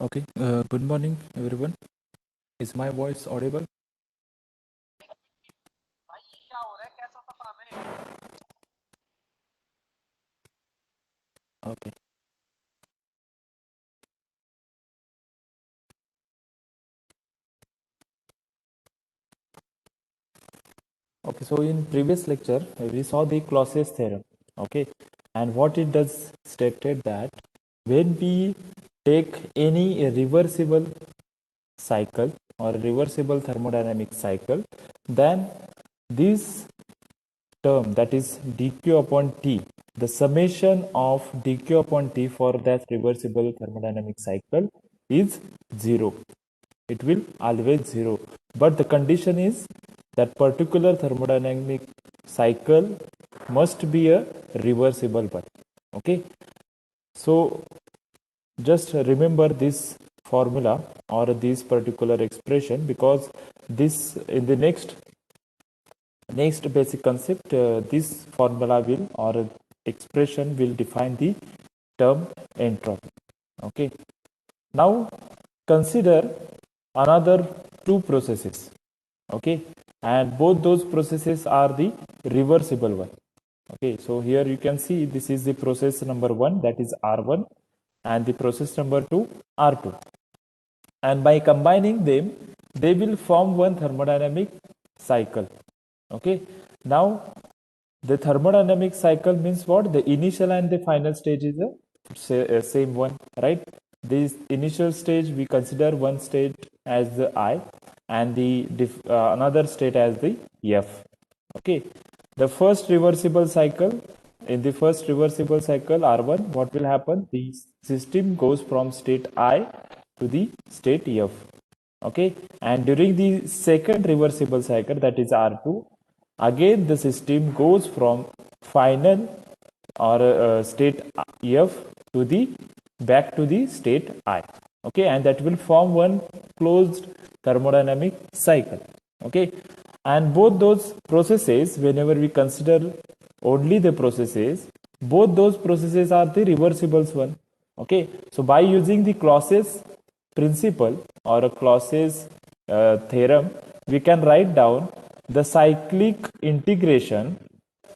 Okay, good morning, everyone. Is my voice audible? Okay. Okay, so in previous lecture, we saw the Clausius theorem. Okay, and what it does stated that when we take any reversible cycle or reversible thermodynamic cycle, then this term, that is dq upon t, the summation of dq upon t for that reversible thermodynamic cycle is 0. It will always 0, but the condition is that particular thermodynamic cycle must be a reversible one. Okay, so just remember this formula or this particular expression, because this in the next basic concept, this formula will or expression will define the term entropy. Okay, now consider another two processes. Okay, and both those processes are the reversible one. Okay, so here you can see this is the process number 1, that is R1, and the process number 2, R2, and by combining them they will form one thermodynamic cycle. Okay, now the thermodynamic cycle means what? The initial and the final stage is the same one, right? This initial stage we consider one state as the I, and the another state as the F. Okay, the first reversible cycle, in the first reversible cycle R1, what will happen? The system goes from state I to the state F. Okay, and during the second reversible cycle, that is R2, again the system goes from final or state F to the back to the state I. Okay, and that will form one closed thermodynamic cycle. Okay, and both those processes, whenever we consider only the processes, both those processes are the reversibles one. Okay, so by using the Clausius principle or a Clausius theorem, we can write down the cyclic integration.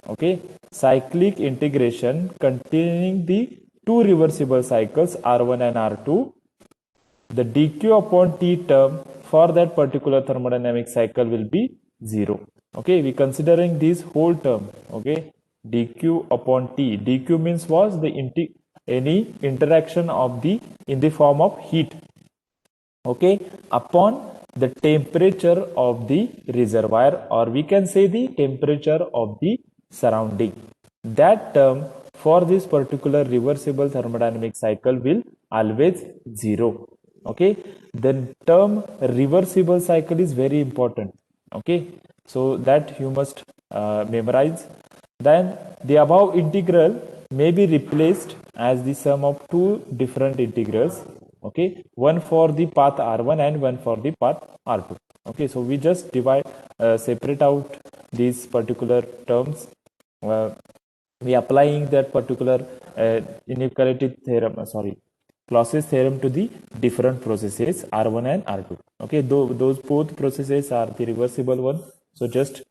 Okay, cyclic integration containing the two reversible cycles R1 and R2. The dq upon t term for that particular thermodynamic cycle will be 0. Okay, we considering this whole term. Okay, dq upon t. Dq means was the any interaction of the in the form of heat. Okay, upon the temperature of the reservoir, or we can say the temperature of the surrounding. That term for this particular reversible thermodynamic cycle will always 0. Okay, the term reversible cycle is very important. Okay, so that you must memorize. Then the above integral may be replaced as the sum of two different integrals. Okay, one for the path R1 and one for the path R2. Okay, so we just separate out these particular terms. We applying that particular inequality theorem, Clausius theorem to the different processes R1 and R2. Okay, those both processes are the reversible one. So just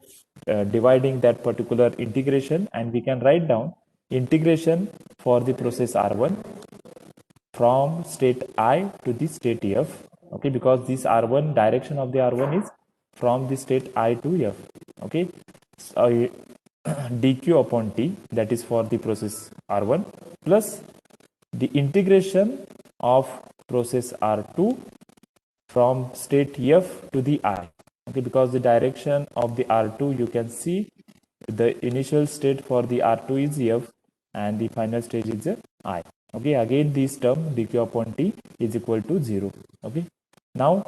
dividing that particular integration, and we can write down integration for the process R1 from state I to the state F. Okay, because this R1 direction of the R1 is from the state I to F. Okay, so dq upon t, that is for the process R1, plus the integration of process R2 from state F to the I. Okay, because the direction of the R2, you can see the initial state for the R2 is F and the final stage is I. Okay, again this term dq upon t is equal to 0. Okay, now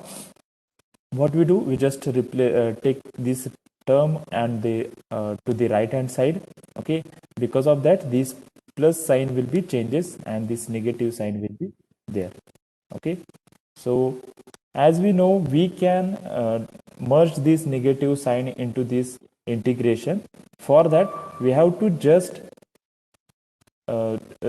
what we do, we just take this term and the to the right hand side. Okay, because of that this plus sign will be changes and this negative sign will be there. Okay, so as we know, we can merge this negative sign into this integration. For that we have to just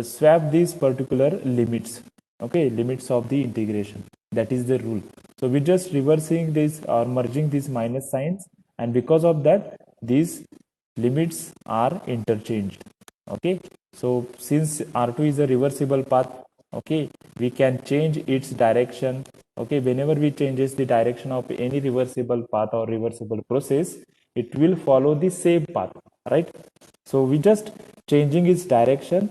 swap these particular limits. Okay, limits of the integration. That is the rule. So we just reversing this or merging these minus signs, and because of that, these limits are interchanged. Okay, so since R2 is a reversible path, okay, we can change its direction. Okay, whenever we changes the direction of any reversible path or reversible process, it will follow the same path, right? So we just changing its direction,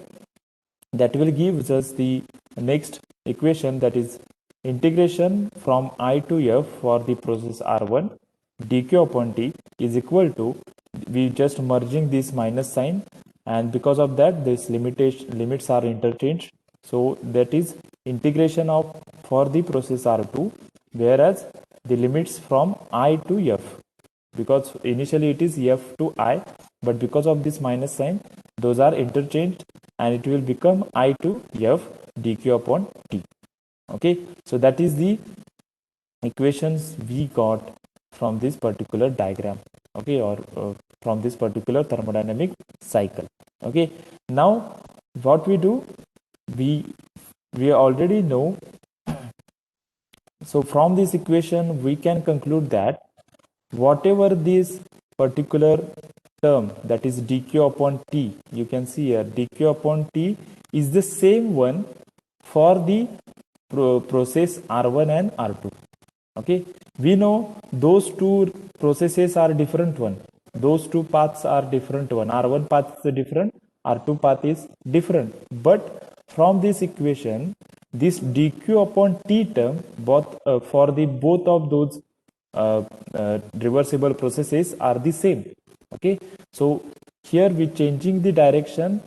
that will give us the next equation, that is integration from I to f for the process R1 dq upon t is equal to, we just merging this minus sign, and because of that this limits are interchanged, so that is integration of for the process R2, whereas the limits from I to f, because initially it is f to I, but because of this minus sign those are interchanged, and it will become I to f dq upon t. Okay, so that is the equations we got from this particular diagram. Okay, or from this particular thermodynamic cycle. Okay, now what we do, we already know. So from this equation we can conclude that whatever this particular term, that is dq upon t, you can see here dq upon t is the same one for the process R1 and R2. Okay, we know those two processes are different one, those two paths are different one, R1 path is different, R2 path is different, but from this equation this dq upon t term both for the both of those reversible processes are the same. Okay, so here we changing the direction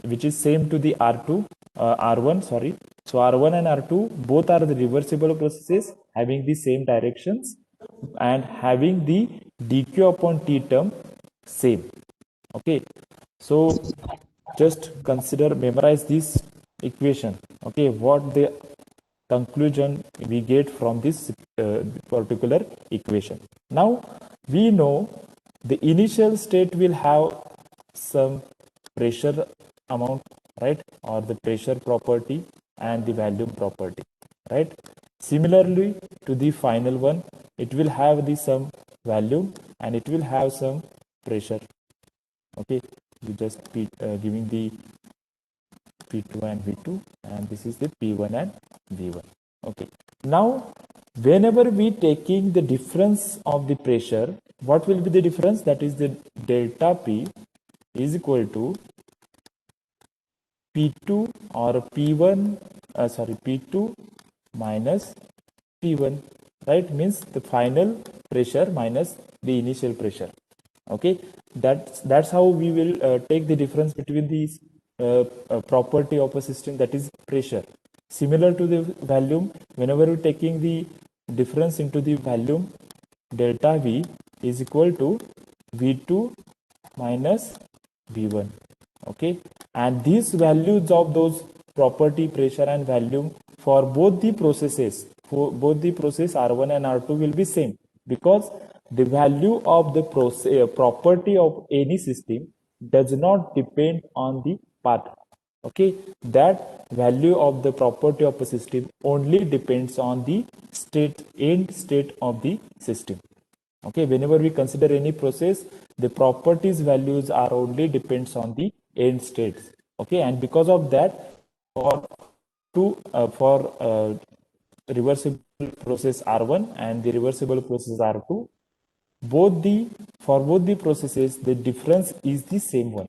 which is same to the R2 R1, sorry, so R1 and R2 both are the reversible processes having the same directions and having the dq upon t term same. Okay, so just consider, memorize this equation. Okay, what the conclusion we get from this particular equation. Now we know the initial state will have some pressure amount, right, or the pressure property and the volume property, right? Similarly to the final one, it will have the some volume and it will have some pressure. Okay, you just giving the P2 and V2, and this is the P1 and V1. Okay, now whenever we taking the difference of the pressure, what will be the difference? That is the delta P is equal to P2 or P1, P2 minus P1, right? Means the final pressure minus the initial pressure. Okay, that's how we will take the difference between these property of a system, that is pressure. Similar to the volume, whenever we're taking the difference into the volume, delta V is equal to V2 minus V1. Okay, and these values of those property, pressure and volume for both the processes, for both the process R1 and R2 will be same, because the value of the property of any system does not depend on the path. Okay, that value of the property of a system only depends on the end state of the system. Okay, whenever we consider any process, the properties values are only depends on the end states. Okay, and because of that, for reversible process R1 and the reversible process R2, for both the processes the difference is the same one.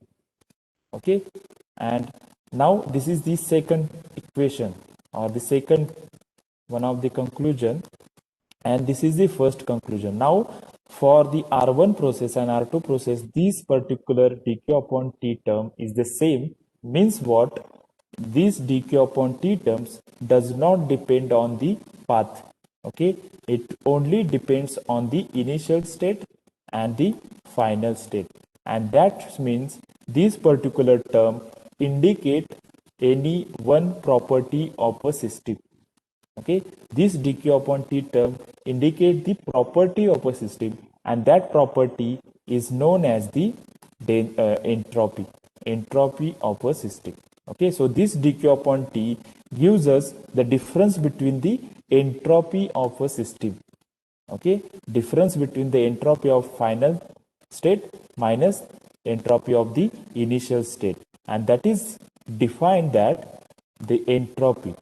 Okay, and now this is the second equation, or the second one of the conclusion, and this is the first conclusion. Now for the R1 process and R2 process, this particular dq upon t term is the same, means what, these dq upon t terms does not depend on the path. Okay, it only depends on the initial state and the final state, and that means this particular term indicate any one property of a system. Okay, this dq upon t term indicate the property of a system, and that property is known as the entropy of a system. Okay, so this dq upon t gives us the difference between the entropy of a system. Okay, difference between the entropy of final state minus entropy of the initial state, and that is defined that the entropy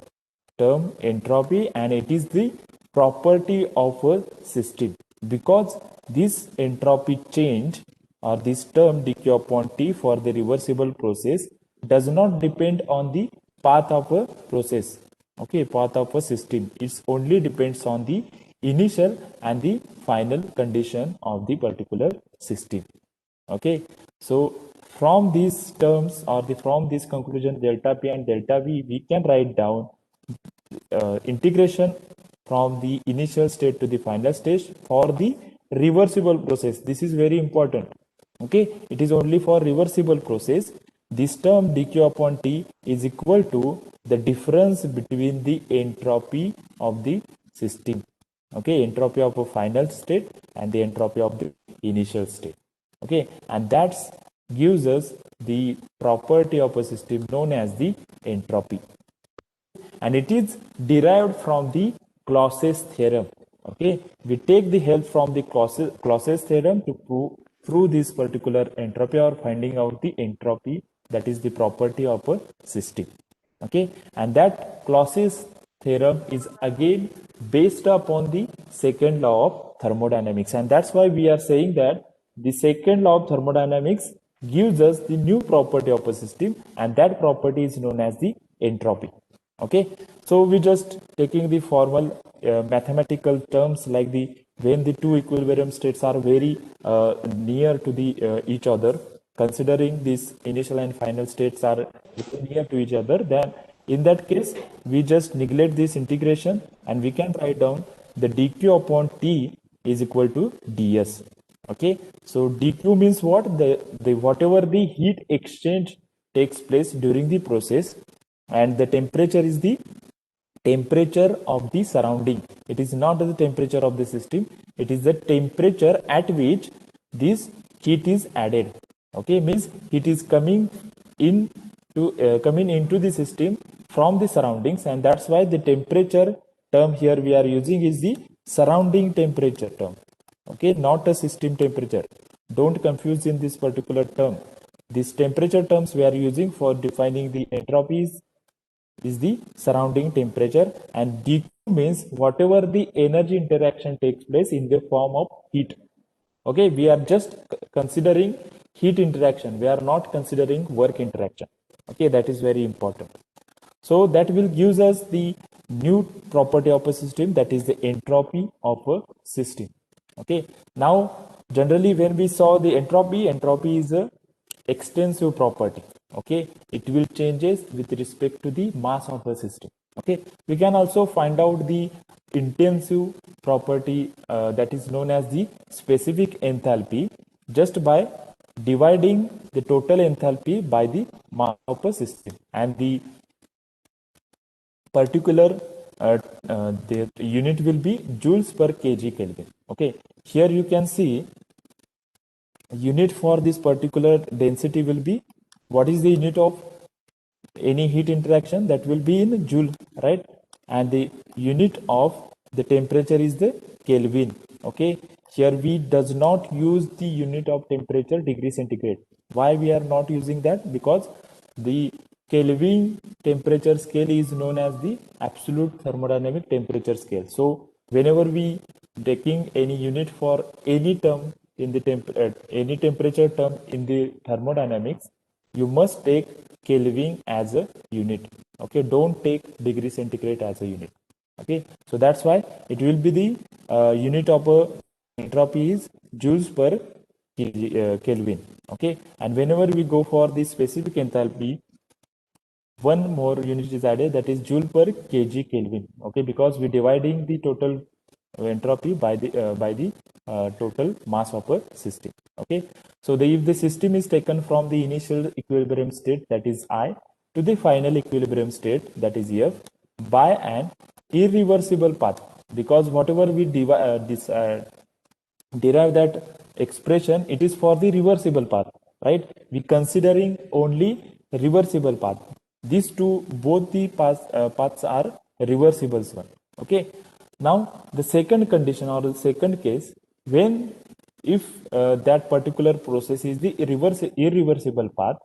term entropy, and it is the property of a system, because this entropy change or this term dq upon t for the reversible process does not depend on the path of a process, okay, path of a system. It only depends on the initial and the final condition of the particular system. Okay, so from these terms or from this conclusion delta p and delta v, we can write down integration from the initial state to the final stage for the reversible process. This is very important. Okay, it is only for reversible process. This term dq upon t is equal to the difference between the entropy of the system. Okay, entropy of a final state and the entropy of the initial state. Okay, and that gives us the property of a system known as the entropy, and it is derived from the Clausius theorem. Okay, we take the help from the Clausius theorem to prove this particular entropy or finding out the entropy, that is the property of a system. Okay, and that Clausius theorem is again based upon the second law of thermodynamics, and that's why we are saying that the second law of thermodynamics gives us the new property of a system, and that property is known as the entropy. Okay, so we just taking the formal mathematical terms like the when the two equilibrium states are very near to the each other, considering these initial and final states are near to each other, then in that case we just neglect this integration and we can write down the dq upon t is equal to ds. Okay, so dq means what? The whatever the heat exchange takes place during the process, and the temperature is the temperature of the surrounding. It is not the temperature of the system, it is the temperature at which this heat is added. Okay, means heat is coming into the system from the surroundings, and that's why the temperature term here we are using is the surrounding temperature term. Okay, not a system temperature. Don't confuse in this particular term. These temperature terms we are using for defining the entropies is the surrounding temperature, and dq means whatever the energy interaction takes place in the form of heat. Okay, we are just considering heat interaction, we are not considering work interaction. Okay, that is very important. So that will gives us the new property of a system, that is the entropy of a system. Okay, now generally when we saw the entropy is a extensive property. Okay, it will changes with respect to the mass of a system. Okay, we can also find out the intensive property that is known as the specific enthalpy just by dividing the total enthalpy by the mass of a system, and the particular the unit will be joules per kg Kelvin. Okay, here you can see unit for this particular density will be, what is the unit of any heat interaction? That will be in joule, right? And the unit of the temperature is the Kelvin. Okay, here we does not use the unit of temperature degree centigrade. Why we are not using that? Because the Kelvin temperature scale is known as the absolute thermodynamic temperature scale. So whenever we taking any unit for any term in the any temperature term in the thermodynamics, you must take Kelvin as a unit. Okay, don't take degree centigrade as a unit. Okay, so that's why it will be the unit of entropy is joules per Kelvin. Okay, and whenever we go for the specific enthalpy, one more unit is added, that is joule per kg Kelvin. Okay, because we're dividing the total entropy by the total mass of a system. Okay, so if the system is taken from the initial equilibrium state, that is I, to the final equilibrium state, that is F, by an irreversible path, because whatever we derive that expression, it is for the reversible path, right? We considering only reversible path. these two, both the paths are reversible one. Okay. Now the second condition or the second case, when if that particular process is the irreversible path,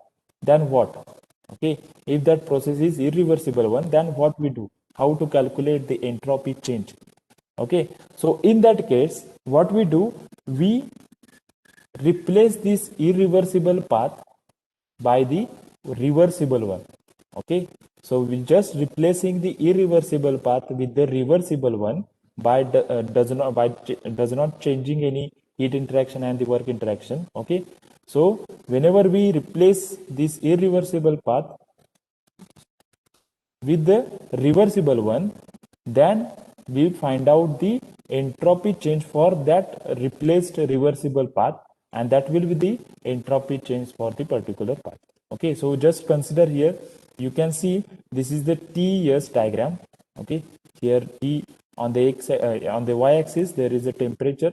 then what? Okay, if that process is irreversible one, then what we do? How to calculate the entropy change? Okay, so in that case, what we do? We replace this irreversible path by the reversible one. Okay, so we just replacing the irreversible path with the reversible one by does not changing any heat interaction and the work interaction. Okay, so whenever we replace this irreversible path with the reversible one, then we find out the entropy change for that replaced reversible path, and that will be the entropy change for the particular path. Okay, so just consider here, you can see this is the TS diagram. Okay, here T on the on the y-axis there is a temperature,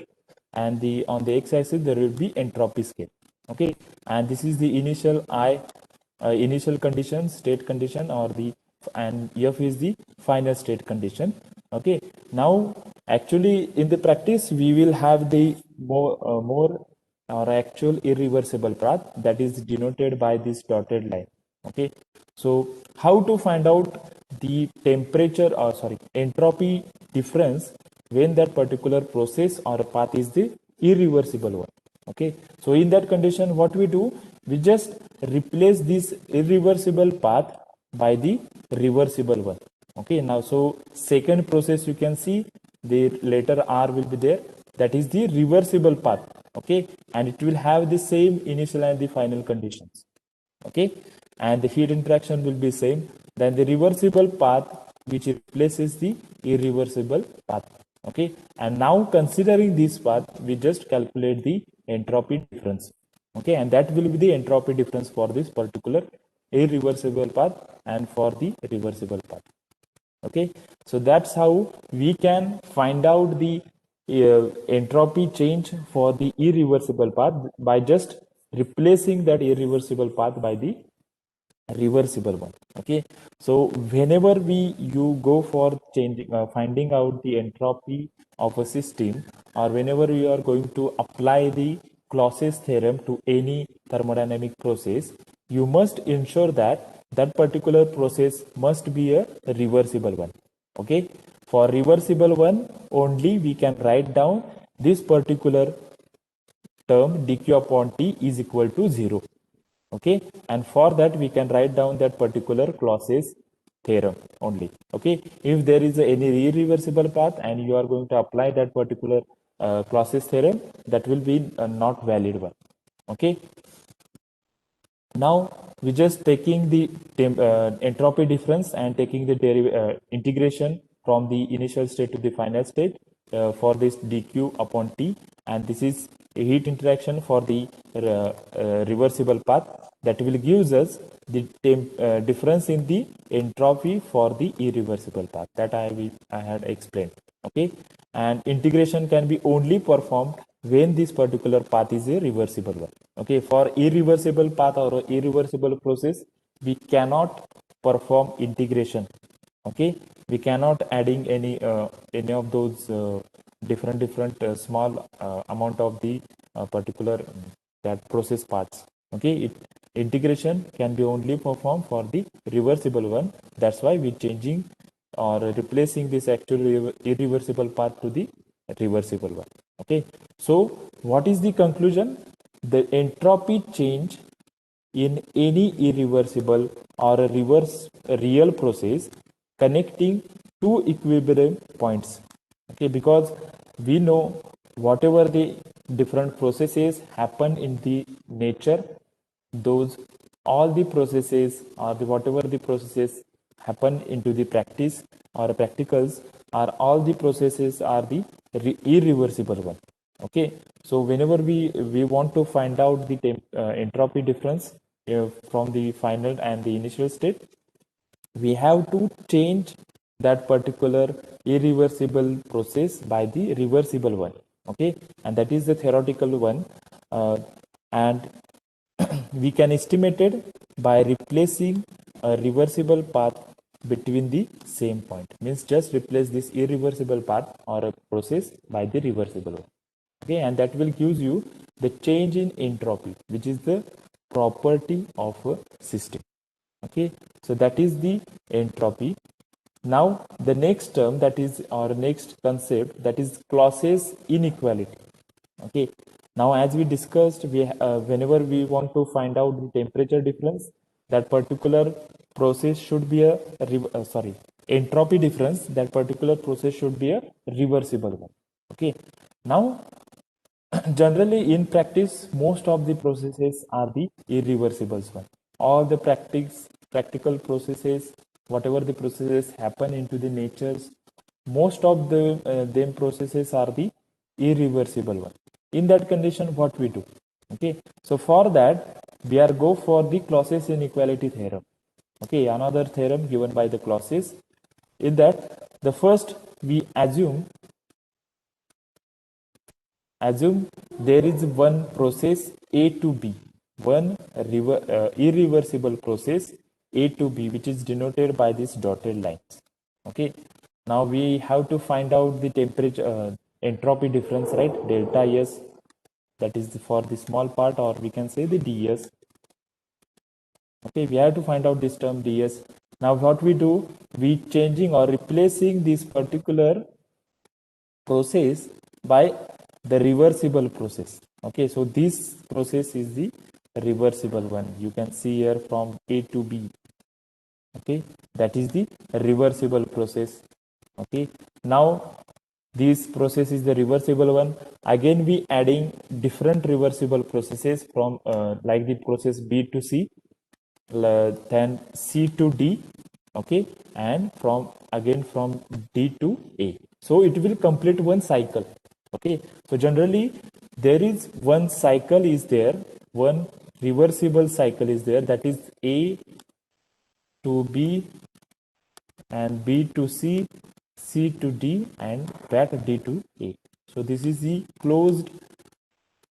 and the on the x-axis there will be entropy scale. Okay, and this is the initial condition, state condition, or the, and F is the final state condition. Okay, now actually in the practice we will have the more or actual irreversible path, that is denoted by this dotted line. Okay, so how to find out the temperature, or sorry, entropy difference when that particular process or path is the irreversible one? Okay, so in that condition what we do, we just replace this irreversible path by the reversible one. Okay, now so second process, you can see the letter R will be there, that is the reversible path. Okay, and it will have the same initial and the final conditions. Okay, and the heat interaction will be same. Then the reversible path which replaces the irreversible path. Okay, and now considering this path, we just calculate the entropy difference. Okay, and that will be the entropy difference for this particular irreversible path and for the reversible path. Okay, so that's how we can find out the entropy change for the irreversible path by just replacing that irreversible path by the reversible one. Okay, so whenever you go for changing finding out the entropy of a system, or whenever you are going to apply the Clausius theorem to any thermodynamic process, you must ensure that that particular process must be a reversible one. Okay, for reversible one only we can write down this particular term dq upon t is equal to 0. Okay, and for that we can write down that particular Clausius theorem only. Okay, if there is any irreversible path and you are going to apply that particular Clausius theorem, that will be not valid one. Okay, now we just taking the entropy difference and taking the integration from the initial state to the final state for this dq upon t, and this is a heat interaction for the reversible path, that will gives us the difference in the entropy for the irreversible path that I had explained. Okay, and integration can be only performed when this particular path is a reversible one. Okay, for irreversible path or irreversible process, we cannot perform integration. Okay, we cannot adding any of those different small amount of the particular that process parts. Okay, integration can be only performed for the reversible one. That's why we changing or replacing this actual irreversible path to the reversible one. Okay, so what is the conclusion? The entropy change in any irreversible or a real process connecting two equilibrium points. Okay, because we know whatever the different processes happen in the nature, those all the processes or whatever the processes happen into the practice or practicals, are all the processes are the irreversible one. Okay, so whenever we want to find out the entropy difference from the final and the initial state, we have to change that particular irreversible process by the reversible one. Okay, and that is the theoretical one, and we can estimate it by replacing a reversible path between the same point. Means just replace this irreversible path or a process by the reversible one. Okay, and that will give you the change in entropy, which is the property of a system. Okay, so that is the entropy. Now the next term, that is our next concept, that is Clausius inequality. Okay, now as we discussed, whenever we want to find out the temperature difference, that particular process should be a entropy difference, that particular process should be a reversible one. Okay, now generally in practice most of the processes are the irreversible one. All the practical processes, whatever the processes happen into the natures, most of the them processes are the irreversible one. In that condition, what we do? Okay, so for that we are go for the Clausius inequality theorem. Okay, another theorem given by the Clausius. In that, the first we assume there is one process A to B, one irreversible process A to B, which is denoted by these dotted lines. Okay, now we have to find out the temperature entropy difference, right? Delta S, that is for the small part, or we can say the ds. Okay, we have to find out this term ds. Now what we do, we changing or replacing this particular process by the reversible process. Okay, so this process is the reversible one. You can see here from A to B. Okay, that is the reversible process. Okay, now this process is the reversible one. Again we adding different reversible processes from like the process B to C, then C to D. Okay, and from D to A. So it will complete one cycle. Okay, so generally there is one cycle is there, one reversible cycle is there, that is A to B and B to C, C to D, and back D to A. So this is the closed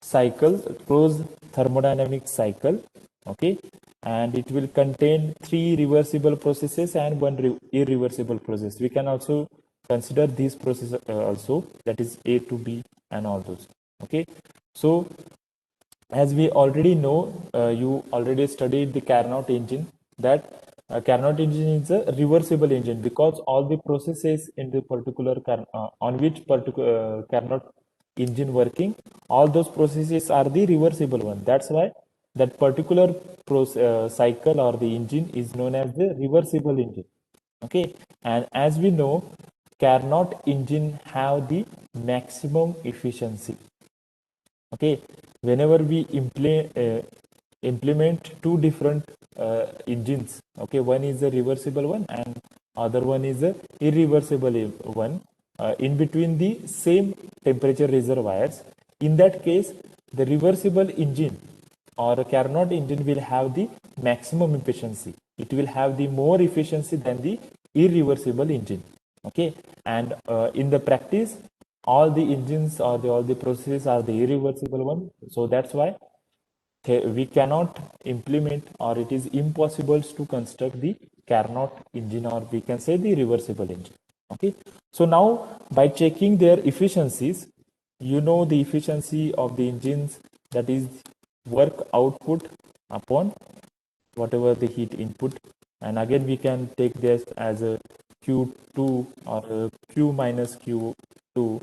cycle, closed thermodynamic cycle. Okay, and it will contain 3 reversible processes and 1 irreversible process. We can also consider these processes also, that is A to B and all those. Okay, so as we already know, you already studied the Carnot engine, that Carnot engine is a reversible engine because all the processes in the particular on which particular Carnot engine working, all those processes are the reversible one. That's why that particular cycle or the engine is known as the reversible engine. Okay, and as we know, Carnot engine have the maximum efficiency. Okay, whenever we implement 2 different engines, okay, one is a reversible one and other one is a irreversible one, in between the same temperature reservoirs, in that case the reversible engine or a Carnot engine will have the maximum efficiency. It will have the more efficiency than the irreversible engine. Okay, and in the practice all the engines or all the processes are the irreversible one. So that's why we cannot implement, or it is impossible to construct the Carnot engine, or we can say the reversible engine. Okay, so now by checking their efficiencies, you know the efficiency of the engines, that is work output upon whatever the heat input, and again we can take this as a Q2 or a Q minus Q2,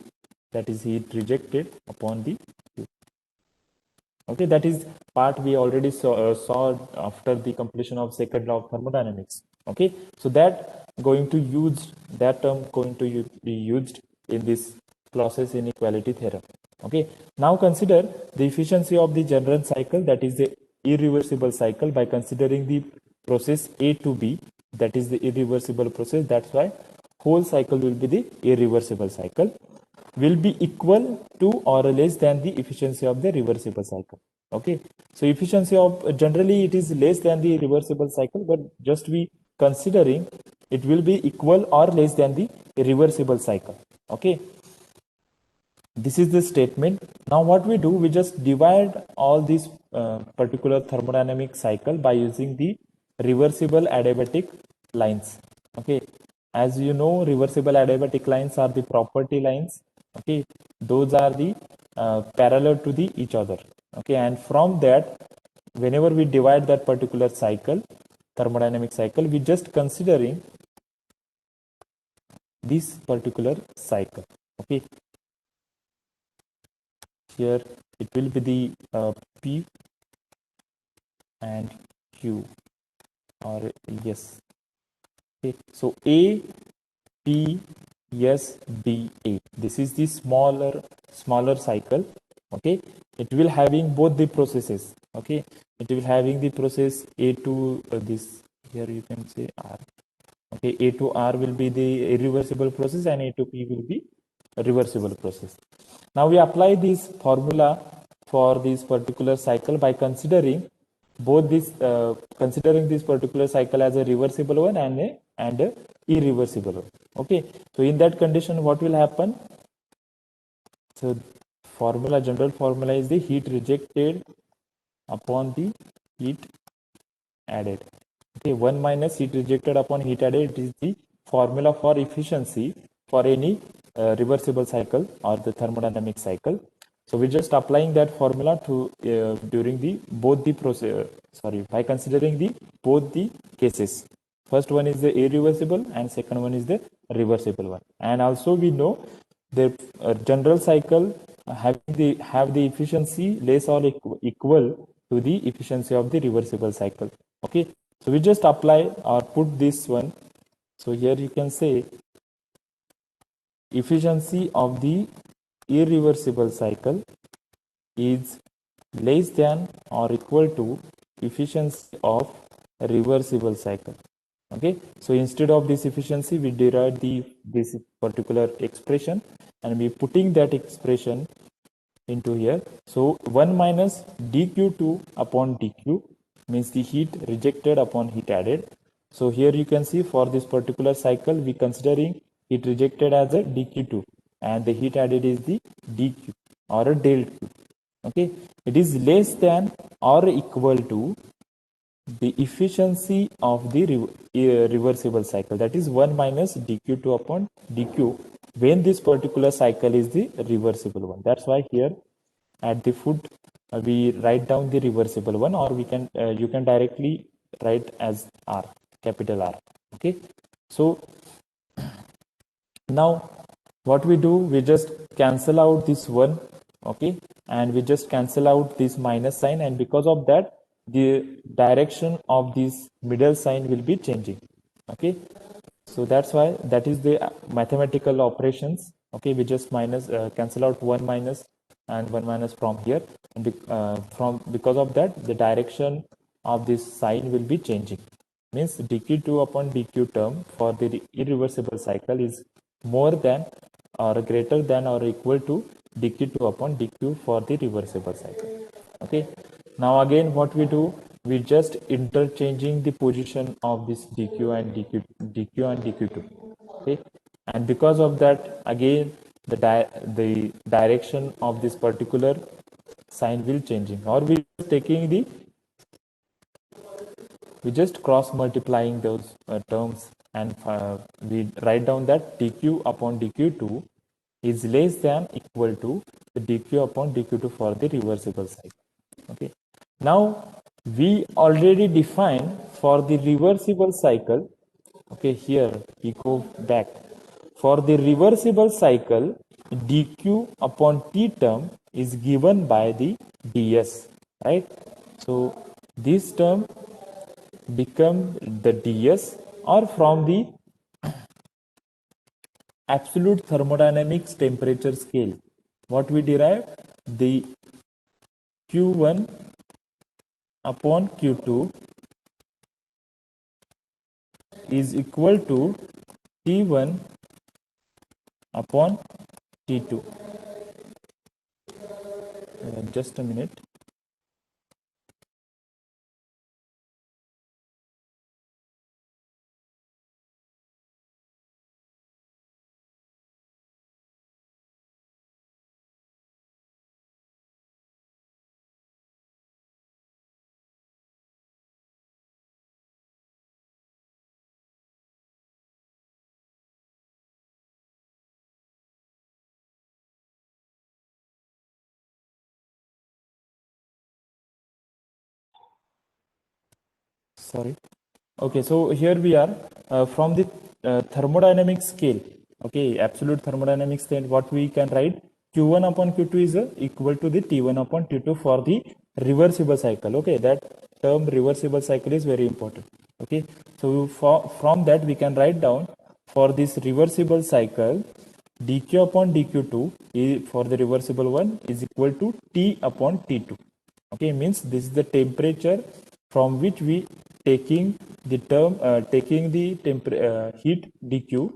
that is heat rejected upon the Q. Okay, that is part we already saw after the completion of second law of thermodynamics. Okay, so that going to use that term going to be used in this Clausius inequality theorem. Okay, now consider the efficiency of the general cycle, that is the irreversible cycle, by considering the process A to B, that is the irreversible process. That's why whole cycle will be the irreversible cycle, will be equal to or less than the efficiency of the reversible cycle. Okay, so efficiency of generally it is less than the reversible cycle, but just we considering it will be equal or less than the reversible cycle. Okay, this is the statement. Now what we do, we just divide all these particular thermodynamic cycle by using the reversible adiabatic lines. Okay, as you know, reversible adiabatic lines are the property lines. Okay, those are the parallel to the each other. Okay, and from that, whenever we divide that particular cycle, thermodynamic cycle, we just considering this particular cycle. Okay, here it will be the P and Q, or yes. Okay, so A, P, S, B, A. This is the smaller cycle. Okay, it will having both the processes. Okay, it will having the process A to this, here you can say R. Okay, A to R will be the irreversible process and A to P will be a reversible process. Now we apply this formula for this particular cycle by considering both this considering this particular cycle as a reversible one and a irreversible one. Okay, so in that condition, what will happen? So general formula is the heat rejected upon the heat added. Okay, 1 minus heat rejected upon heat added, it is the formula for efficiency for any reversible cycle or the thermodynamic cycle. So we're just applying that formula to during the both the process. Sorry, by considering the both the cases. First one is the irreversible and second one is the reversible one. And also we know the general cycle have the efficiency less or equal to the efficiency of the reversible cycle. Okay, so we just apply or put this one. So here you can say efficiency of the irreversible cycle is less than or equal to efficiency of reversible cycle. Okay, so instead of this efficiency, we derive this particular expression and we putting that expression into here. So 1 minus dq2 upon dq means the heat rejected upon heat added. So here you can see for this particular cycle, we considering heat rejected as a dq2 and the heat added is the dq or a del q. Okay, it is less than or equal to the efficiency of the reversible cycle, that is 1 minus dq2 upon dq when this particular cycle is the reversible one. That's why here at the foot we write down the reversible one, or we can you can directly write as R, capital R. Okay, so now what we do, we just cancel out this one. Okay, and we just cancel out this minus sign, and because of that the direction of this middle sign will be changing. Okay, so that's why that is the mathematical operations. Okay, we just minus cancel out 1 minus and 1 minus from here, and because of that the direction of this sign will be changing. Means dq2 upon dq term for the irreversible cycle is more than or greater than or equal to dq2 upon dq for the reversible cycle. Okay, now again what we do, we just interchanging the position of this dq and dq and dq2. Okay, and because of that again the direction of this particular sign will changing, or we just cross multiplying those terms, and we write down that dq upon dq2 is less than equal to the dq upon dq2 for the reversible cycle. Okay, now we already define for the reversible cycle. Okay, here we go back. For the reversible cycle, dq upon t term is given by the ds, right? So this term become the ds, or from the absolute thermodynamics temperature scale, what we derive, the q1 upon q2 is equal to T1 upon T2. Just a minute. sorry. Okay, so here we are from the thermodynamic scale. Okay, absolute thermodynamic scale, what we can write, Q1 upon Q2 is equal to the T1 upon T2 for the reversible cycle. Okay, that term reversible cycle is very important. Okay, so from that we can write down for this reversible cycle, dq upon dq2 is, for the reversible one, is equal to T upon T2. Okay, means this is the temperature from which we taking the term taking the heat dq,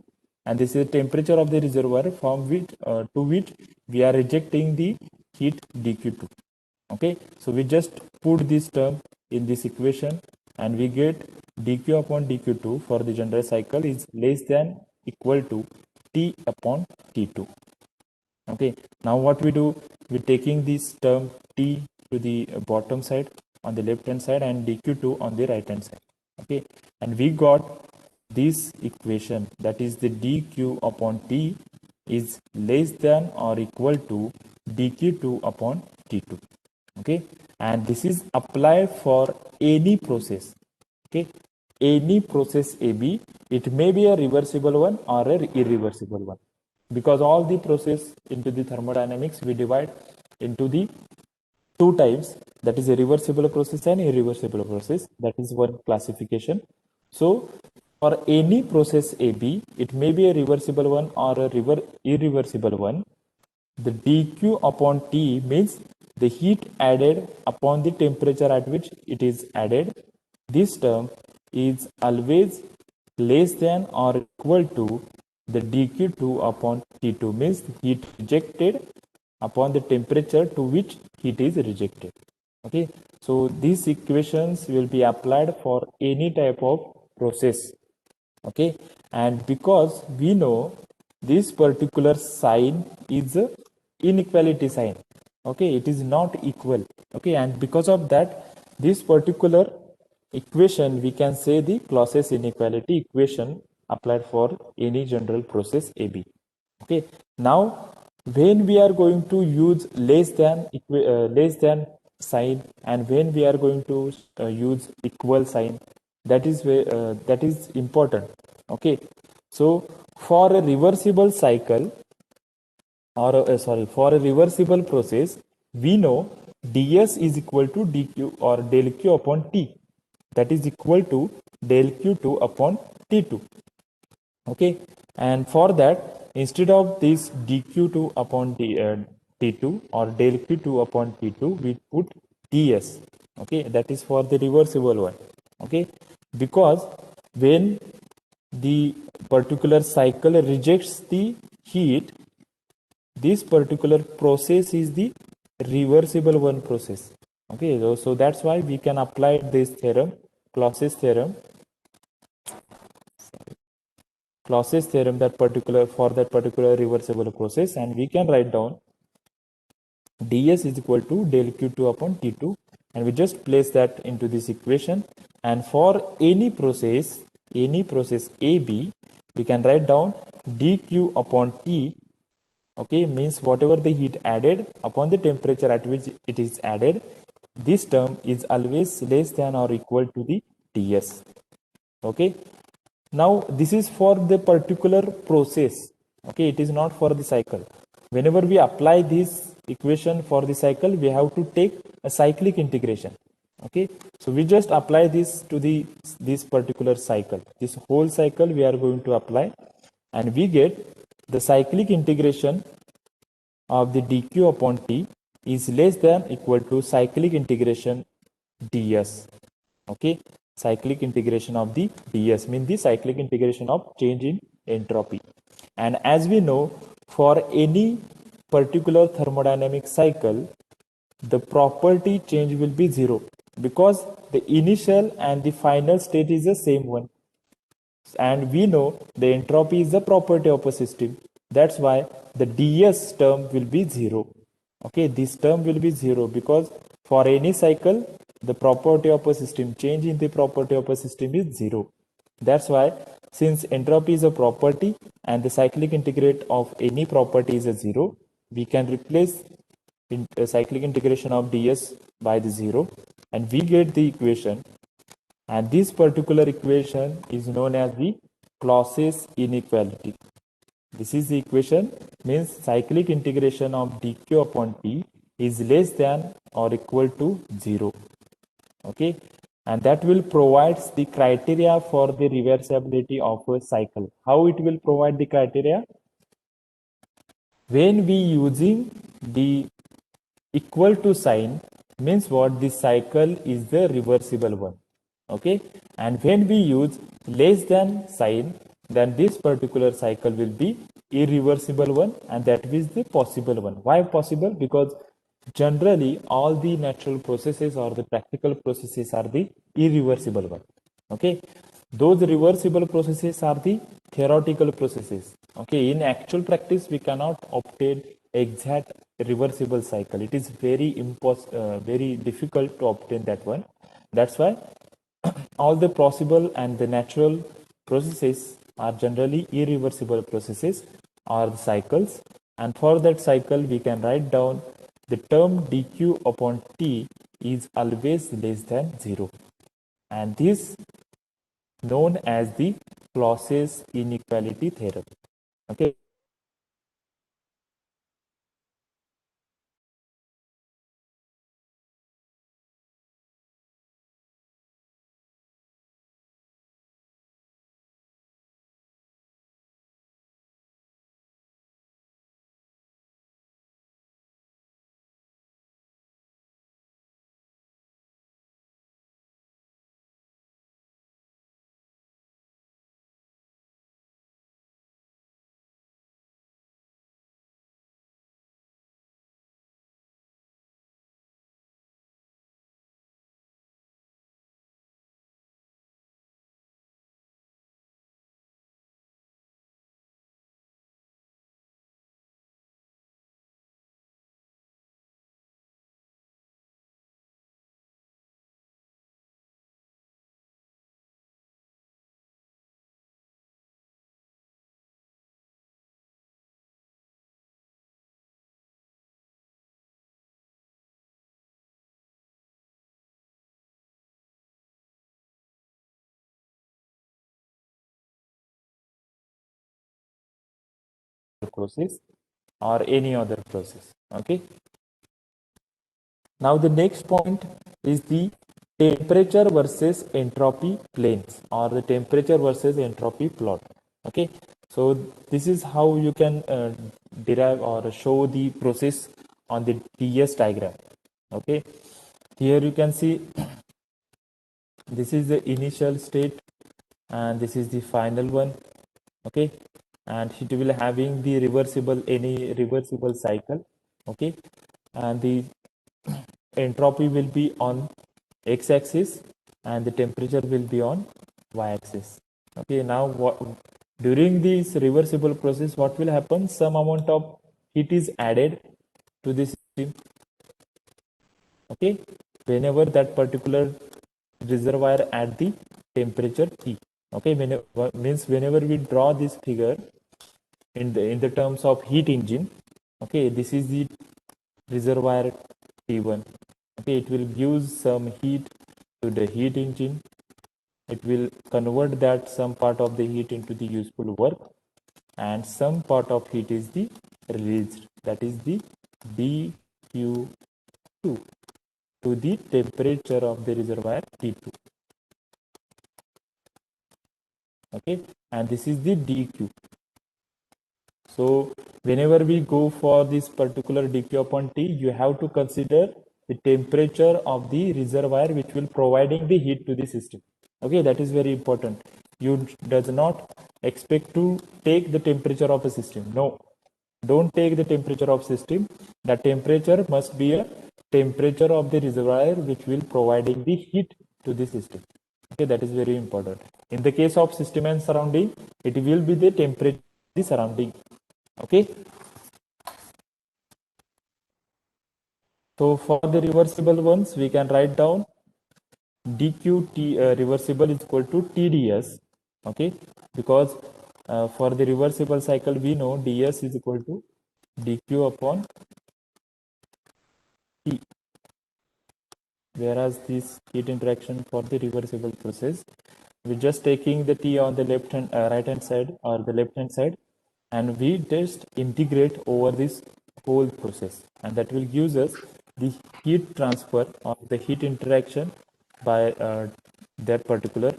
and this is the temperature of the reservoir from which to which we are rejecting the heat dq2. Okay, so we just put this term in this equation and we get dq upon dq2 for the general cycle is less than equal to T upon T2. Okay, now what we do, we're taking this term T to the bottom side on the left hand side and dq2 on the right hand side. Okay, and we got this equation, that is the dq upon T is less than or equal to dq2 upon T2. Okay, and this is applied for any process. Okay, any process AB, it may be a reversible one or a irreversible one, because all the process into the thermodynamics we divide into the two types, that is a reversible process and irreversible process. That is one classification. So for any process AB, it may be a reversible one or a irreversible one. The dq upon T means the heat added upon the temperature at which it is added. This term is always less than or equal to the dq2 upon T2, means heat rejected upon the temperature to which heat is rejected. Okay, so these equations will be applied for any type of process. Okay, and because we know this particular sign is a inequality sign. Okay, it is not equal. Okay, and because of that, this particular equation we can say the Clausius inequality equation applied for any general process AB. Okay, now when we are going to use less than sign and when we are going to use equal sign, that is important. Okay, so for a reversible cycle or for a reversible process, we know ds is equal to dq or del q upon T, that is equal to del q2 upon T2. Okay, and for that, instead of this dq2 upon T2 or del q2 upon T2, we put ds. Okay, that is for the reversible one. Okay, because when the particular cycle rejects the heat, this particular process is the reversible one process. Okay, so that's why we can apply this theorem, Clausius theorem, that particular for that particular reversible process, and we can write down ds is equal to del q2 upon T2, and we just place that into this equation. And for any process AB, we can write down dq upon T. Okay, means whatever the heat added upon the temperature at which it is added, this term is always less than or equal to the ds. Okay, now this is for the particular process. Okay, it is not for the cycle. Whenever we apply this equation for the cycle, we have to take a cyclic integration. Okay, so we just apply this to this particular cycle, this whole cycle we are going to apply, and we get the cyclic integration of the dq upon T is less than equal to cyclic integration ds. Okay, cyclic integration of the ds means the cyclic integration of change in entropy. And as we know, for any particular thermodynamic cycle, the property change will be zero, because the initial and the final state is the same one, and we know the entropy is the property of a system. That's why the ds term will be zero. Okay, this term will be zero because for any cycle, the property of a system, change in the property of a system is zero. That's why, since entropy is a property and the cyclic integrate of any property is a zero, we can replace cyclic integration of ds by the zero, and we get the equation And this particular equation is known as the Clausius inequality. This is the equation, means cyclic integration of dq upon t is less than or equal to 0. Okay, and that will provide the criteria for the reversibility of a cycle. How it will provide the criteria? When we using the equal to sign, means what, the cycle is the reversible one. Okay, and when we use less than sign, then this particular cycle will be irreversible one, and that is the possible one. Why possible? Because generally all the natural processes or the practical processes are the irreversible one. Okay, those reversible processes are the theoretical processes. Okay, in actual practice we cannot obtain exact reversible cycle. It is very difficult to obtain that one. That's why all the possible and the natural processes are generally irreversible processes or the cycles, and for that cycle we can write down the term dq upon t is always less than 0, and this known as the Clausius inequality theorem. Okay. Process or any other process. Okay. Now the next point is the temperature versus entropy planes or the temperature versus entropy plot. Okay. So this is how you can derive or show the process on the TS diagram. Okay. Here you can see this is the initial state and this is the final one. Okay, and it will having the any reversible cycle. Okay, and the entropy will be on x-axis and the temperature will be on y-axis. Okay, now during this reversible process, what will happen? Some amount of heat is added to this system. Okay, whenever that particular reservoir at the temperature T. Okay, whenever we draw this figure in the terms of heat engine, okay, this is the reservoir T1. Okay, it will give some heat to the heat engine. It will convert that some part of the heat into the useful work, and some part of heat is the released, that is the dq2 to the temperature of the reservoir T2. Okay, and this is the dq. So whenever we go for this particular dq upon t, you have to consider the temperature of the reservoir which will providing the heat to the system. Okay, that is very important. You does not expect to take the temperature of a system. No, don't take the temperature of system. The temperature must be a temperature of the reservoir which will providing the heat to the system. Okay, that is very important. In the case of system and surrounding, it will be the temperature of the surrounding. Okay. So for the reversible ones, we can write down dqt reversible is equal to tds. Okay, because for the reversible cycle we know ds is equal to dq upon t. whereas this heat interaction for the reversible process, we're just taking the T on the left hand right hand side or the left hand side, and we just integrate over this whole process, and that will gives us the heat transfer or the heat interaction by that particular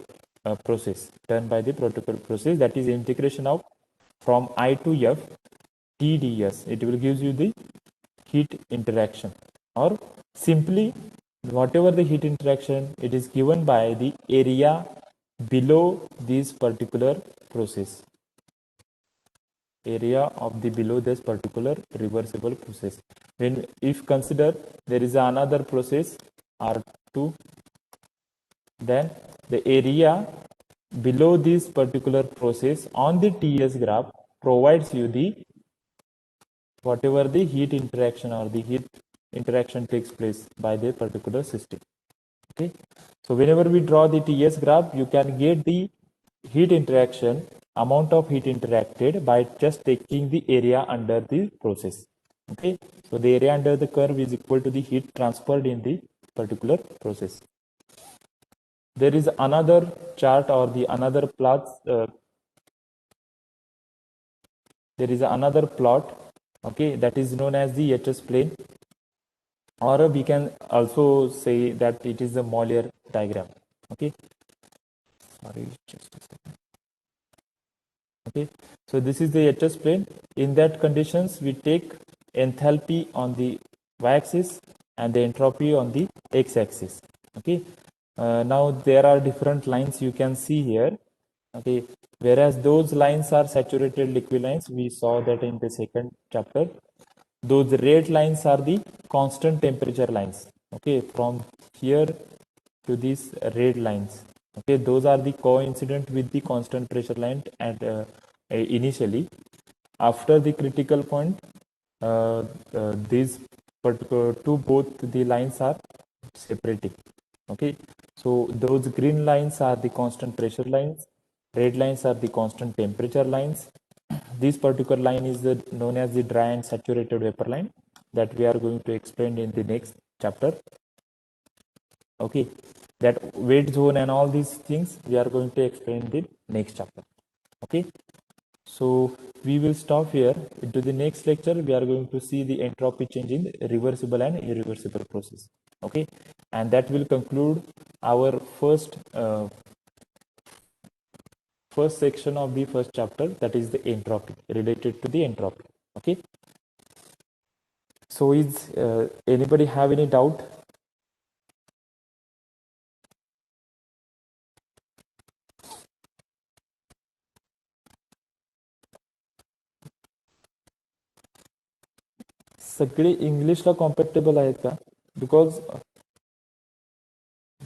process done by the particular process, that is integration of from I to F TdS. It will gives you the heat interaction, or simply whatever the heat interaction, it is given by the area below this particular process, area of the below this particular reversible process. When if consider there is another process R2, then the area below this particular process on the TS graph provides you the whatever the heat interaction or the heat interaction takes place by the particular system. Okay, so whenever we draw the TS graph, you can get the heat interaction, amount of heat interacted by just taking the area under the process. Okay, so the area under the curve is equal to the heat transferred in the particular process. There is another chart or the another plot. There is another plot. Okay, that is known as the HS plane, or we can also say that it is the Mollier diagram. Okay, sorry, just a second. Okay, so this is the HS plane. In that conditions, we take enthalpy on the y-axis and the entropy on the x-axis. Okay, now there are different lines you can see here. Okay, whereas those lines are saturated liquid lines, we saw that in the second chapter. Those red lines are the constant temperature lines. Okay, from here to these red lines. Okay, those are the coincident with the constant pressure line at initially. After the critical point, these particular two both the lines are separating. Okay, so those green lines are the constant pressure lines, red lines are the constant temperature lines. This particular line is known as the dry and saturated vapor line that we are going to explain in the next chapter. Okay, that wet zone and all these things we are going to explain in the next chapter. Okay, so we will stop here. Into the next lecture, we are going to see the entropy change in reversible and irreversible process. Okay, and that will conclude our first section of the first chapter, that is the entropy, related to the entropy. Okay, so is anybody have any doubt? सगळे इंग्लिशला कॉम्पॅटेबल आहेत का? Because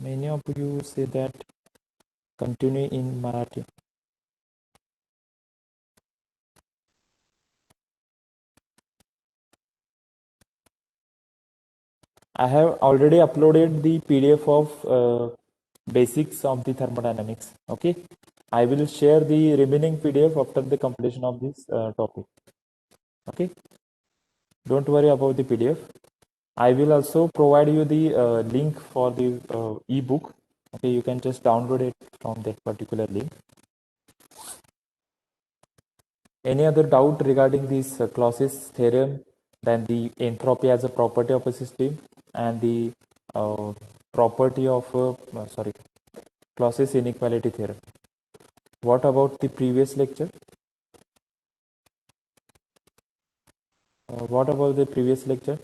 many of you say that continue in Marathi. I have already uploaded the PDF of basics of the thermodynamics. Okay, I will share the remaining PDF after the completion of this topic. Okay, don't worry about the PDF. I will also provide you the link for the ebook. Okay, you can just download it from that particular link. Any other doubt regarding this Clausius theorem, then the entropy as a property of a system, and the property of Clausius inequality theorem? What about the previous lecture? What about the previous lecture?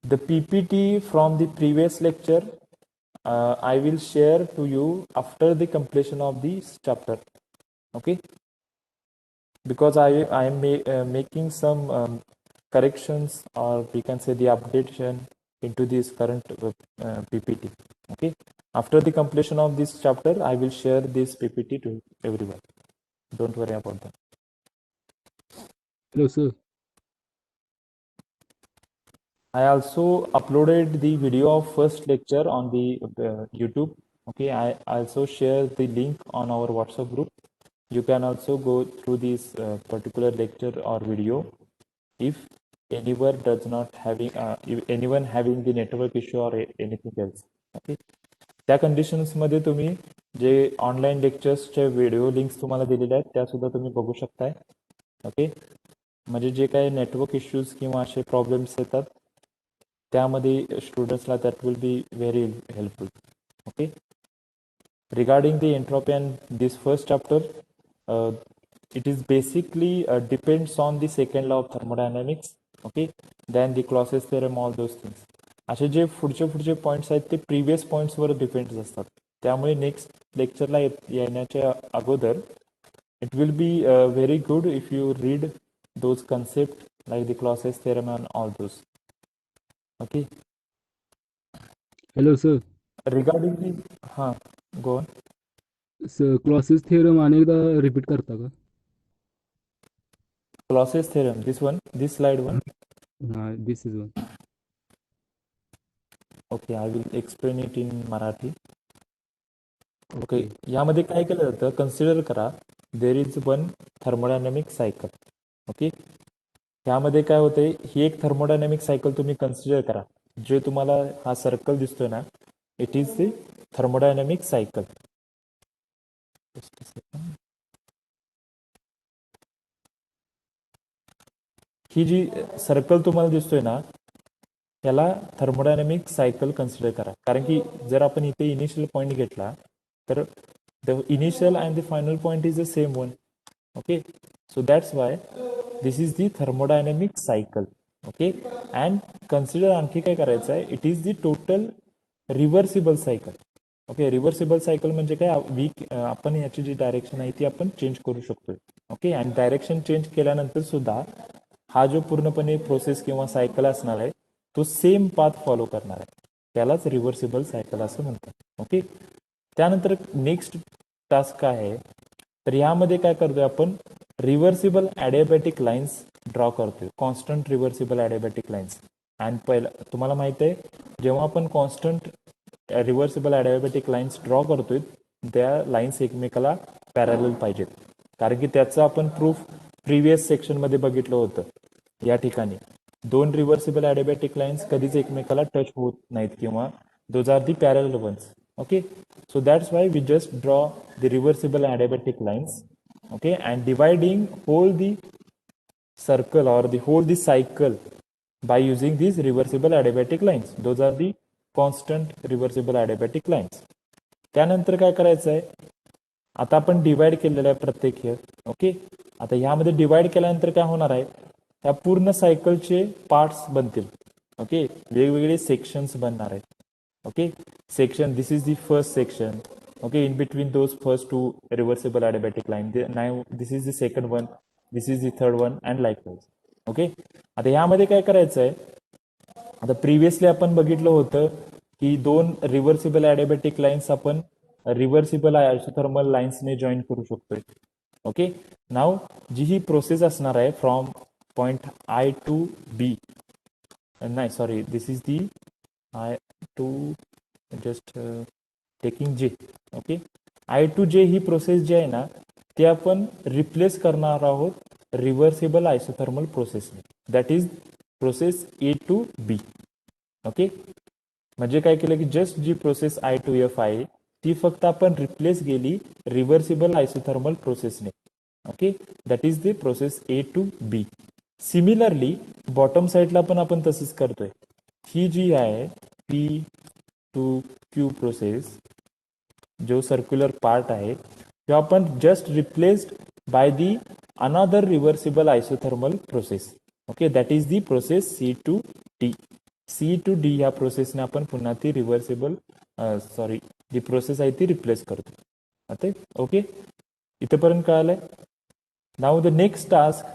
The PPT from the previous lecture I will share to you after the completion of this chapter. Okay, because I am making some corrections, or we can say the updation into this current PPT. Okay, after the completion of this chapter, I will share this PPT to everyone. Don't worry about that. Hello, sir. I also uploaded the video of first lecture on the YouTube. Okay, I also share the link on our WhatsApp group. You can also go through this particular lecture or video if anyone does not having anyone having the network issue or anything else. Okay, त्या कंडिशन्समध्ये तुम्ही जे online लेक्चर्सचे video links तुम्हाला दिलेले आहेत त्या सुद्धा तुम्ही बघू शकताय. ओके, म्हणजे जे काही नेटवर्क इश्यूज किंवा असे प्रॉब्लेम्स येतात त्यामध्ये स्टुडंट्सला that will be very helpful. Okay, regarding the entropy and this first chapter, it is basically depends on the second law of thermodynamics. Okay, then the Clausius theorem, all those things. असे जे पुढचे points आहेत ते previous पॉईंट्सवर depend असतात. त्यामुळे next लेक्चरला येण्याच्या अगोदर it will be very good if you read those concepts like the Clausius theorem and all those. Okay. Hello sir. Regarding the go on. Sir clauses theorem अनेकदा repeat करता का? Clausius theorem, this slide one. This is one. Okay, I will explain it in Marathi. Okay, यामध्ये काय केलं जातं, consider करा there is one thermodynamic cycle. Okay, यामध्ये काय होते, ही एक थर्मोडायनॅमिक सायकल तुम्ही कन्सिडर करा. जे तुम्हाला हा सर्कल दिसतोय ना, it is the thermodynamic cycle. ही जी सर्कल तुम्हाला दिसतोय ना, याला थर्मोडायनॅमिक सायकल कन्सिडर करा. कारण की जर आपण इथे इनिशियल पॉईंट घेतला तर the initial and the final point is the same one. Okay, so that's why this is the thermodynamic cycle. Okay, and consider आणखी काय करायचं आहे, it is the total reversible cycle. Okay, reversible cycle म्हणजे काय, आपण याची जी direction आहे ती आपण चेंज करू शकतोय. ओके, आणि डायरेक्शन चेंज केल्यानंतर सुद्धा हा जो पूर्णपणे प्रोसेस किंवा सायकल असणार आहे तो सेम पाथ फॉलो करणार आहे, त्यालाच रिव्हर्सिबल सायकल असं म्हणतात. ओके, त्यानंतर नेक्स्ट टास्क काय आहे, तर यामध्ये काय करतोय आपण, रिव्हर्सिबल ॲडियाबॅटिक लाईन्स ड्रॉ करतोय, कॉन्स्टंट रिव्हर्सिबल ॲडियाबॅटिक लाईन्स. आणि पहिला तुम्हाला माहित आहे, जेव्हा आपण constant reversible adiabatic lines draw करतोय त्या लाईन्स एकमेकाला पॅरलल पाहिजेत. कारण की त्याचं आपण प्रूफ प्रिव्हियस सेक्शनमध्ये बघितलं होतं. या ठिकाणी दोन रिव्हर्सिबल ॲडियाबॅटिक लाईन्स कधीच एकमेकाला टच होत नाहीत किंवा those are the parallel ones. Okay, so that's why we just draw the reversible adiabatic lines. Okay, and dividing whole the circle or the whole the cycle by using these reversible adiabatic lines. Those are the constant reversible adiabatic lines. त्यानंतर काय करायचं आहे, आता आपण divide केलेलं आहे प्रत्येक हे. Okay, आता ह्यामध्ये डिवाइड केल्यानंतर काय होणार आहे, ह्या पूर्ण सायकलचे पार्ट्स बनतील. ओके, वेगवेगळे सेक्शन्स बनणार आहेत. Okay, section, this is the first section. Okay, in between those first two reversible adiabatic line, now this is the second one, this is the third one, and likewise. Okay, आता यामध्ये काय करायचं आहे, आता previously आपण बघितलं होतं की दोन रिव्हर्सिबल ॲडियाबॅटिक लाईन्स आपण रिव्हर्सिबल आयसोथर्मल लाईन्सने जॉईन करू शकतोय. ओके, नाव जी ही प्रोसेस असणार आहे from point I to B, नाही sorry, this is the I to just taking J. Okay, I to J ही प्रोसेस जी आहे ना ती आपण रिप्लेस करणार आहोत रिव्हर्सिबल आयसोथर्मल प्रोसेसने. That is process A to B. Okay, म्हणजे काय केलं की जस्ट जी प्रोसेस I to F आहे ती फक्त आपण रिप्लेस केली रिव्हर्सिबल आयसोथर्मल प्रोसेसने. Okay, that is the process A to B. Similarly bottom साईडला पण आपण तसंच करतोय. ही जी आहे P to Q प्रोसेस, जो सर्क्युलर पार्ट आहे तो आपण just replaced by the another reversible isothermal process. Okay, that is the process C to D. C to D या प्रोसेसने आपण पुन्हा ती रिव्हर्सिबल जी प्रोसेस आहे ती रिप्लेस करतो. आता ओके, इथपर्यंत कळालंय. Now the next task,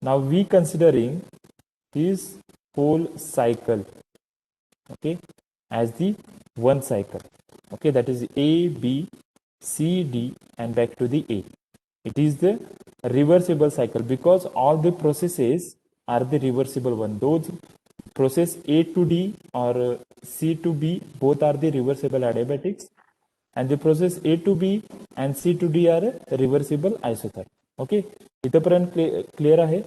now we considering this whole cycle, okay, as the one cycle. Okay, that is A, B, C, D, and back to the A. It is the reversible cycle because all the processes are the reversible one. Those process A to D or C to B both are the reversible adiabatics, and the process A to B and C to D are reversible isotherm. Okay, इथपर्यंत clear आहे.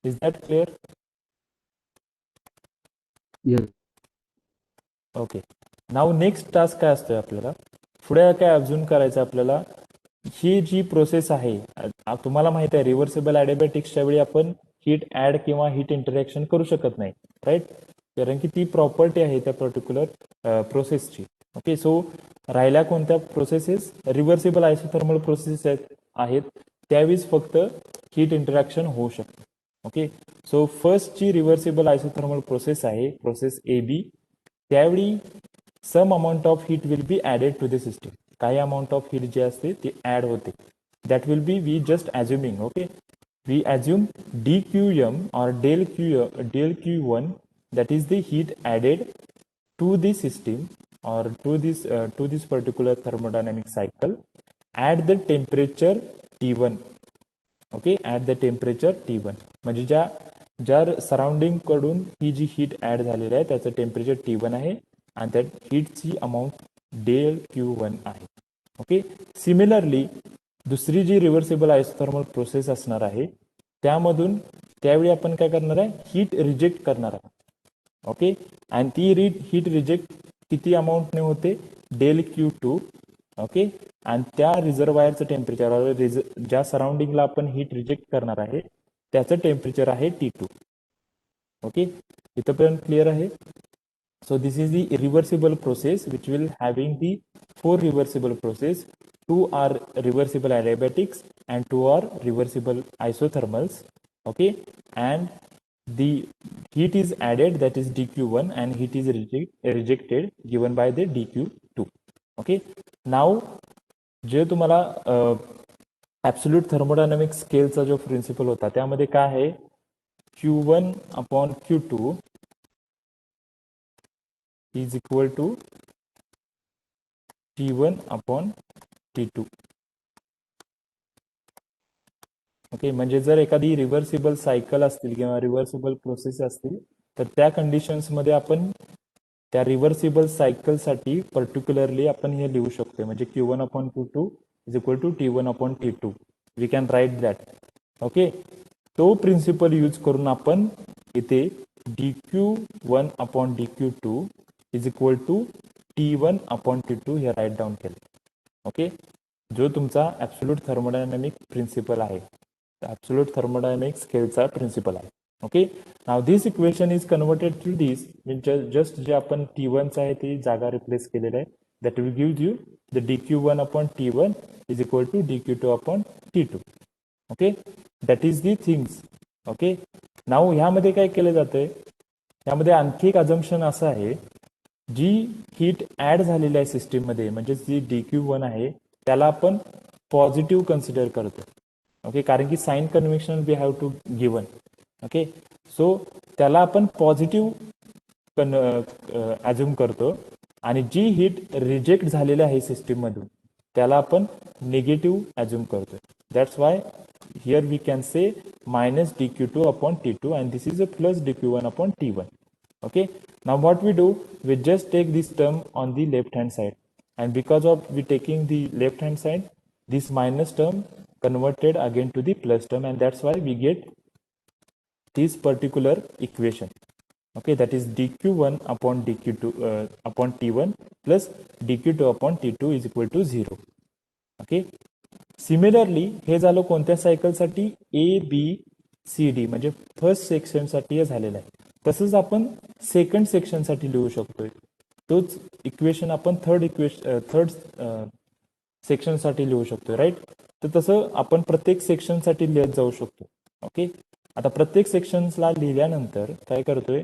Is that clear? Yes. Okay. Now next task काय असतोय आपल्याला, पुढे काय अजून करायचं आपल्याला, ही जी प्रोसेस आहे तुम्हाला माहित आहे रिव्हर्सिबल ॲडिबॅटिक्सच्या वेळी आपण हीट ऍड किंवा हीट इंटरॅक्शन करू शकत नाही, राईट? कारण की ती प्रॉपर्टी आहे त्या पर्टिक्युलर प्रोसेसची. ओके, सो राहिल्या कोणत्या प्रोसेसेस, रिव्हर्सिबल आयसोथर्मल प्रोसेस आहेत, त्यावेळीच फक्त हीट इंटरॅक्शन होऊ शकते. ओके, सो फर्स्टची रिव्हर्सिबल आयसोथर्मल प्रोसेस आहे प्रोसेस ए बी. त्यावेळी some amount of heat will be added to the system. काही अमाऊंट ऑफ हीट जे असते ते ॲड होते. That will be we just assuming. Okay, we assume dQm or del Q1 that is the heat added to the system or to this particular thermodynamic cycle at the temperature T1. Okay, at the temperature T1. म्हणजे ज्या surrounding कडून ही जी heat add झालेली आहे त्याचं temperature T1 आहे आणि त्या हीटची amount del Q1 आहे. ओके, सिमिलरली दुसरी जी रिव्हर्सिबल आयसोथर्मल प्रोसेस असणार आहे त्यामधून त्यावेळी आपण काय करणार आहे, हीट रिजेक्ट करणार आहे. ओके, आणि ती हीट रिजेक्ट किती अमाऊंटने होते, डेल Q2. ओके, आणि त्या रिझर्वायरचं टेम्परेचर ज्या सराउंडिंगला आपण हीट रिजेक्ट करणार आहे त्याचं टेम्परेचर आहे T2. ओके, इथंपर्यंत क्लिअर आहे? So this is the reversible process which will having the 4 reversible process. 2 are reversible adiabatics and 2 are reversible isothermals. Okay, and the heat is added, that is dQ1, and heat is rejected given by the dQ2. Okay, now जे तुम्हाला absolute thermodynamic स्केलचा जो principal होता त्यामध्ये काय आहे, Q1 upon Q2 is equal to T1 upon T2. Okay, म्हणजे जर एखादी reversible cycle असतील किंवा रिव्हर्सिबल प्रोसेस असतील तर त्या कंडिशन्समध्ये आपण त्या रिव्हर्सिबल सायकलसाठी पर्टिक्युलरली आपण हे लिहू शकतो, म्हणजे Q1 upon Q2 is equal to T1 upon T2. We can write that. Okay, तो प्रिन्सिपल यूज करून आपण इथे dQ1 upon dQ2 is equal to T1 upon T2 हे राईट डाऊन केलं. ओके, जो तुमचा ॲब्सोल्यूट थर्मोडायनामिक प्रिन्सिपल आहे, absolute thermodynamic स्केलचा प्रिन्सिपल आहे. Okay, now this equation is converted to this, just जे आपण T1चं आहे ती जागा रिप्लेस केलेलं आहे. That will give you the dQ1 upon T1 is equal to dQ2 upon T2. Okay, that is the things. Okay, now ह्यामध्ये काय केलं जातंय, ह्यामध्ये आणखी एक अजम्पशन असं आहे, जी हीट ॲड झालेली आहे सिस्टीममध्ये म्हणजे जी dQ1 आहे त्याला आपण पॉझिटिव्ह कन्सिडर करतो. ओके, कारण की sign convention we have to given. Okay, so त्याला आपण पॉझिटिव्ह ॲज्युम करतो आणि जी हीट रिजेक्ट झालेली आहे सिस्टीममधून त्याला आपण निगेटिव्ह ॲज्युम करतो. That's why here we can say minus dQ2 upon T2 and this is a plus dQ1 upon T1. Okay, now what we do, we just take this term on the left hand side, and because of we taking the left hand side, this minus term converted again to the plus term, and that's why we get this particular equation. Okay, that is dQ1 upon dQ2 upon T1 plus dQ2 upon T2 is equal to 0. Okay, similarly हे झालं कोणत्या सायकलसाठी, ABCD म्हणजे first सेक्शनसाठी हे झालेलं आहे. तसंच आपण second सेक्शनसाठी लिहू शकतोय. तोच इक्वेशन आपण थर्ड सेक्शनसाठी लिहू शकतोय, राईट? तर तसं आपण प्रत्येक सेक्शनसाठी लिहत जाऊ शकतो. ओके, आता प्रत्येक सेक्शनला लिहिल्यानंतर काय करतोय,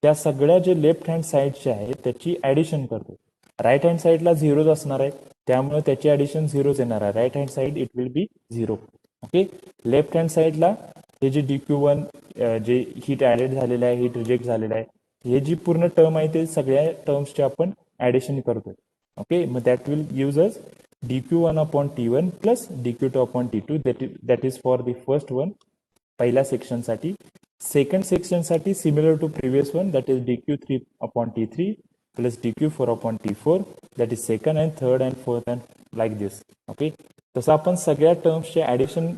त्या सगळ्या जे लेफ्ट हँड साईडचे आहेत त्याची ॲडिशन करतो. राईट हँड साईडला झिरोज असणार आहे त्यामुळे त्याची ॲडिशन झिरोज येणार आहे. Right hand side it will be 0. Okay, left hand साईडला हे जे dQ1 जे हीट ॲडेड झालेलं आहे, हीट रिजेक्ट झालेलं आहे, हे जी पूर्ण टर्म आहे ते सगळ्या टर्म्सचे आपण ॲडिशन करतोय. ओके, मग that will gives us dQ1 upon T1 plus dQ2 upon T2. That is for the first one, पहिल्या सेक्शनसाठी. सेकंड सेक्शनसाठी similar to previous one, that is dQ3 upon T3 plus dQ4 upon T4, that is second and third and fourth and like this. Okay, तसं आपण सगळ्या टर्म्सचे addition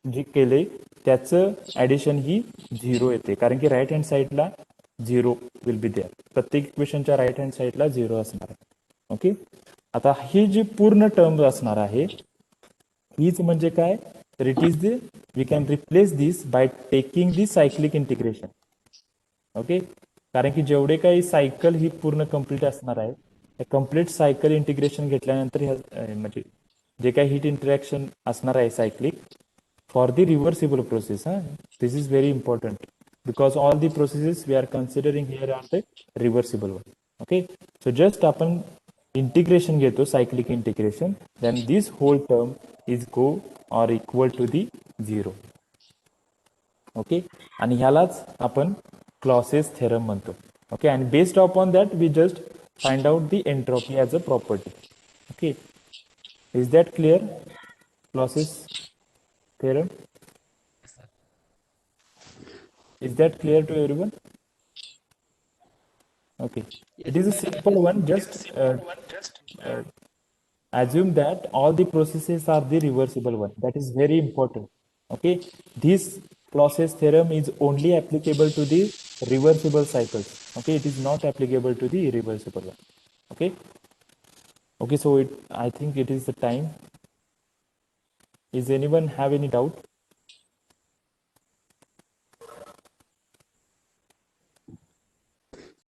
जे केले त्याचं addition ही 0 येते, कारण की राईट हँड साईडला 0 विल बी देअर. प्रत्येक इक्वेशनच्या राईट हँड साईडला 0 असणार आहे. ओके, आता ही जी पूर्ण टर्म असणार आहे हीच म्हणजे काय, तर it is the we can replace this by taking the cyclic integration. Okay, कारण की जेवढे काही सायकल ही पूर्ण कंप्लीट असणार आहे, हे कंप्लीट सायकल इंटिग्रेशन घेतल्यानंतर ह्या म्हणजे जे काही हीट इंटरॅक्शन असणार आहे cyclic for the reversible process. This is very important because all the processes we are considering here are the reversible one. Okay, so just आपण इंटिग्रेशन घेतो cyclic integration, then this whole term is go or equal to the 0. Okay, आणि ह्यालाच आपण Clausius theorem म्हणतो. Okay, आणि based upon that we just find out the entropy as a property. Okay, is that clear? Clauses theorem, is that clear to everyone? Okay, it is a simple one. Just uh, assume that all the processes are the reversible one. That is very important. Okay, this Clausius theorem is only applicable to the reversible cycles. Okay, it is not applicable to the irreversible one. Okay, okay, so I think it is the time. Is anyone have any doubt?